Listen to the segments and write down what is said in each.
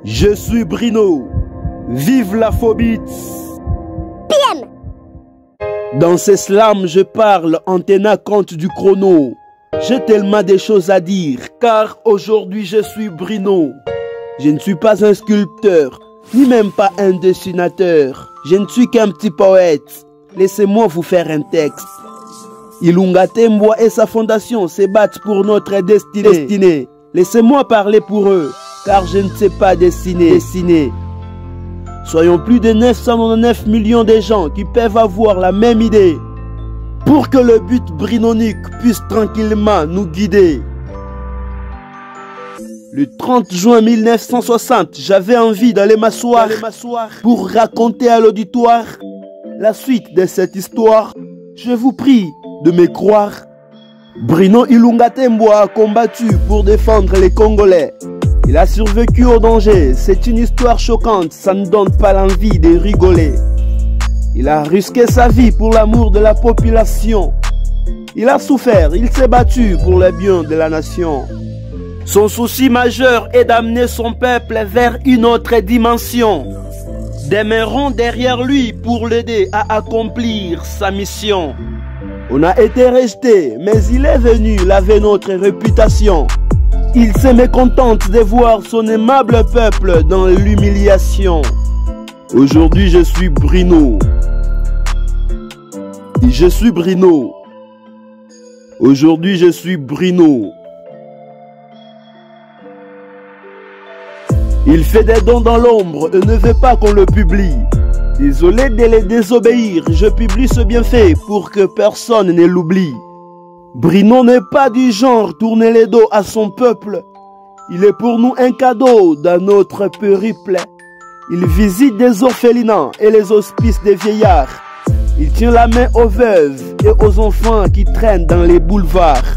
Je suis Bruno. Vive l'Afrobeat. PM. Dans ces slams, je parle en tenant compte du chrono. J'ai tellement de choses à dire, car aujourd'hui je suis Bruno. Je ne suis pas un sculpteur, ni même pas un dessinateur. Je ne suis qu'un petit poète. Laissez-moi vous faire un texte. Ilunga Temboa et sa fondation se battent pour notre destinée. Laissez-moi parler pour eux, car je ne sais pas dessiner. Soyons plus de 999 millions de gens qui peuvent avoir la même idée pour que le but brinonique puisse tranquillement nous guider. Le 30 juin 1960, j'avais envie d'aller m'asseoir pour raconter à l'auditoire la suite de cette histoire. Je vous prie de me croire. Bruno Ilunga Temboa a combattu pour défendre les Congolais. Il a survécu au danger. C'est une histoire choquante, ça ne donne pas l'envie de rigoler. Il a risqué sa vie pour l'amour de la population. Il a souffert, il s'est battu pour le bien de la nation. Son souci majeur est d'amener son peuple vers une autre dimension. Demeurons derrière lui pour l'aider à accomplir sa mission. On a été rejeté, mais il est venu laver notre réputation. Il se mécontente de voir son aimable peuple dans l'humiliation. Aujourd'hui je suis Bruno. Et je suis Bruno. Aujourd'hui je suis Bruno. Il fait des dons dans l'ombre et ne veut pas qu'on le publie. Désolé de les désobéir, je publie ce bienfait pour que personne ne l'oublie. Bruno n'est pas du genre tourner les dos à son peuple. Il est pour nous un cadeau dans notre périple. Il visite des orphelinats et les hospices des vieillards. Il tient la main aux veuves et aux enfants qui traînent dans les boulevards.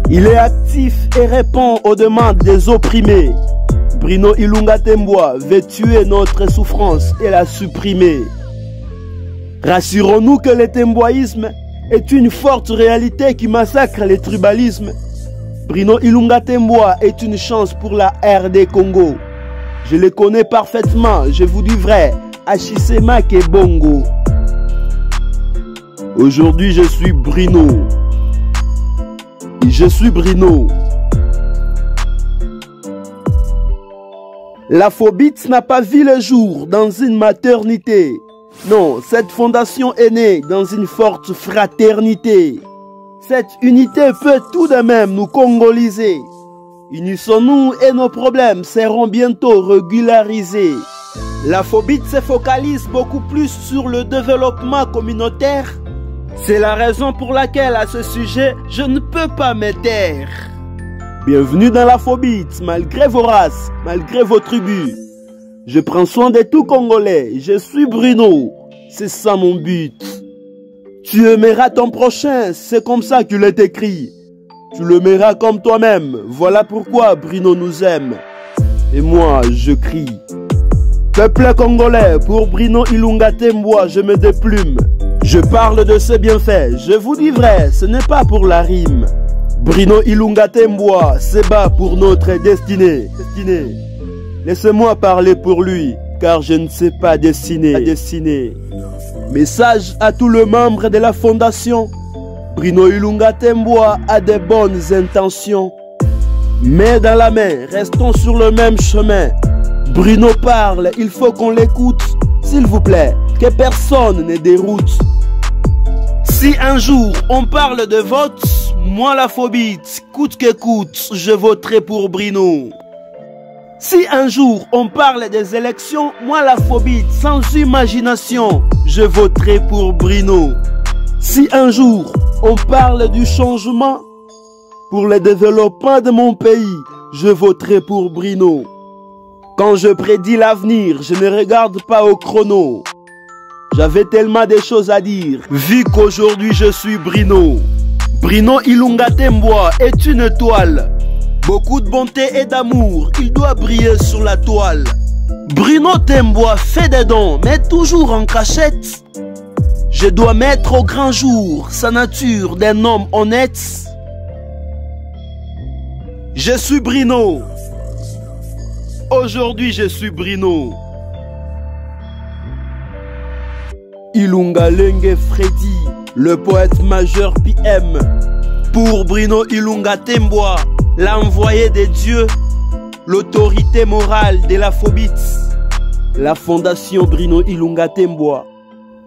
Il est actif et répond aux demandes des opprimés. Bruno Ilunga Temboa veut tuer notre souffrance et la supprimer. Rassurons-nous que le temboïsme est une forte réalité qui massacre les tribalismes. Bruno Ilunga Temboa est une chance pour la RD Congo. Je le connais parfaitement, je vous dis vrai, Achisema Kebongo. Aujourd'hui je suis Bruno. Et je suis Bruno. L'Afrobeat n'a pas vu le jour dans une maternité. Non, cette fondation est née dans une forte fraternité. Cette unité peut tout de même nous congoliser. Unissons-nous et nos problèmes seront bientôt régularisés. L'Afrobeat se focalise beaucoup plus sur le développement communautaire. C'est la raison pour laquelle à ce sujet, je ne peux pas me taire. Bienvenue dans l'Afrobeat, malgré vos races, malgré vos tribus. Je prends soin de tout Congolais, je suis Bruno, c'est ça mon but. Tu aimeras ton prochain, c'est comme ça qu'il est écrit. Tu l'aimeras comme toi-même, voilà pourquoi Bruno nous aime. Et moi, je crie. Peuple congolais, pour Bruno Ilunga Temboa, je me déplume. Je parle de ses bienfaits, je vous dis vrai, ce n'est pas pour la rime. Bruno Ilunga Temboa se bat pour notre destinée. Laissez-moi parler pour lui, car je ne sais pas dessiner. Message à tous les membres de la fondation. Bruno Ilunga Temboa a de bonnes intentions. Main dans la main, restons sur le même chemin. Bruno parle, il faut qu'on l'écoute. S'il vous plaît, que personne ne déroute. Si un jour on parle de vote, moi l'Afrobeat, coûte que coûte, je voterai pour Bruno. Si un jour on parle des élections, moi l'Afrobeat, sans imagination, je voterai pour Bruno. Si un jour on parle du changement, pour le développement de mon pays, je voterai pour Bruno. Quand je prédis l'avenir, je ne regarde pas au chrono. J'avais tellement de choses à dire, vu qu'aujourd'hui je suis Bruno. Bruno Ilunga Temboa est une étoile. Beaucoup de bonté et d'amour, il doit briller sur la toile. Bruno Temboa fait des dons, mais toujours en cachette. Je dois mettre au grand jour sa nature d'un homme honnête. Je suis Bruno. Aujourd'hui, je suis Bruno. Ilunga Lengue Freddy, le poète majeur PM. Pour Bruno Ilunga Tembwa, l'envoyé des dieux, l'autorité morale de l'Afrobeat. La fondation Bruno Ilunga Tembwa.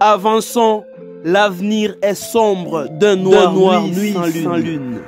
Avançons, l'avenir est sombre d'un noir nuit sans lune.